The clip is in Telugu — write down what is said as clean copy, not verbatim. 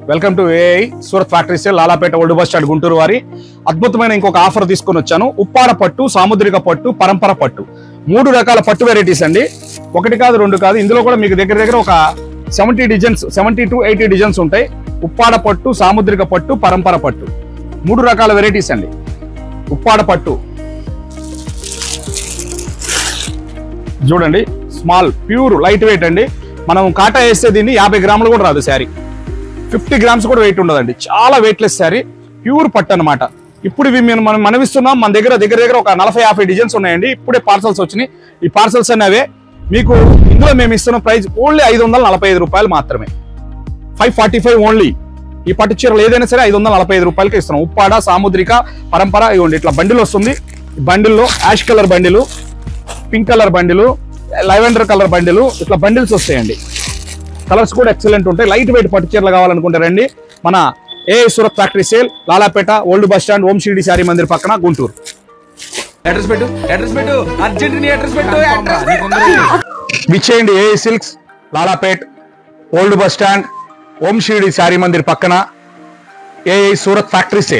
Welcome to AI Surat factory sale Lalapeta old bus stand Guntur వారి అద్భుతమైన ఇంకొక ఆఫర్ తీసుకొని వచ్చాను. ఉప్పాడ పట్టు, సాముద్రిక పట్టు, పరంపర పట్టు, 3 రకాల పట్టు వెరైటీస్ అండి. ఒకటి కాదు, 2 కాదు. ఇందులో కూడా మీకు దగ్గర ఒక 70 డిజైన్స్, 70 to 80 డిజైన్స్ ఉంటాయి. ఉప్పాడ పట్టు, సాముద్రిక పట్టు, పరంపర పట్టు, 3 రకాల వెరైటీస్ అండి. ఉప్పాడ పట్టు చూడండి, స్మాల్ ప్యూర్ లైట్ వెయిట్ అండి. మనం కాటా వేస్తే దీన్ని 50 గ్రాములు కూడా రాదు శారీ, 50 గ్రామ్స్ కూడా వెయిట్ ఉండదండి. చాలా వెయిట్లెస్ శారీ, ప్యూర్ పట్టు అనమాట. ఇప్పుడు ఇవి మనం మనవిస్తున్నాం. మన దగ్గర ఒక 40-50 డిజైన్స్ ఉన్నాయండి. ఇప్పుడే పార్సల్స్ వచ్చినాయి. ఈ పార్సల్స్ అనేవే మీకు ఇందులో మేము ఇస్తున్న ప్రైస్ ఓన్లీ 545 రూపాయలు మాత్రమే. 545 ఓన్లీ. ఈ పట్టు చీరలు ఏదైనా సరే 545 రూపాయలకి ఇస్తున్నాం. ఉప్పాడ, సాముద్రిక, పరంపర ఇవ్వండి. ఇట్లా బండిల్ వస్తుంది. బండిల్లో యాష్ కలర్ బండిలు, పింక్ కలర్ బండిలు, లెవెండర్ కలర్ బండిలు, ఇట్లా బండిల్స్ వస్తాయండి. కలర్స్ కూడా ఎక్సలెంట్ ఉంటాయి. లైట్ వెయిట్ పట్టు చీరలు కావాలనుకుంటే రండి. మన AI Surat factory sale, Lalapeta old bus stand, Om Shirdi sari Mandir పక్కన, గుంటూరు. అడ్రస్ పెట్టు అర్జెంట్ నీ అడ్రస్ పెట్టు. విచ్చేయండి AI silks, Lalapet old bus stand, Om Shirdi sari Mandir పక్కన, ఏఐ సూరత్ ఫ్యాక్టరీ సేల్.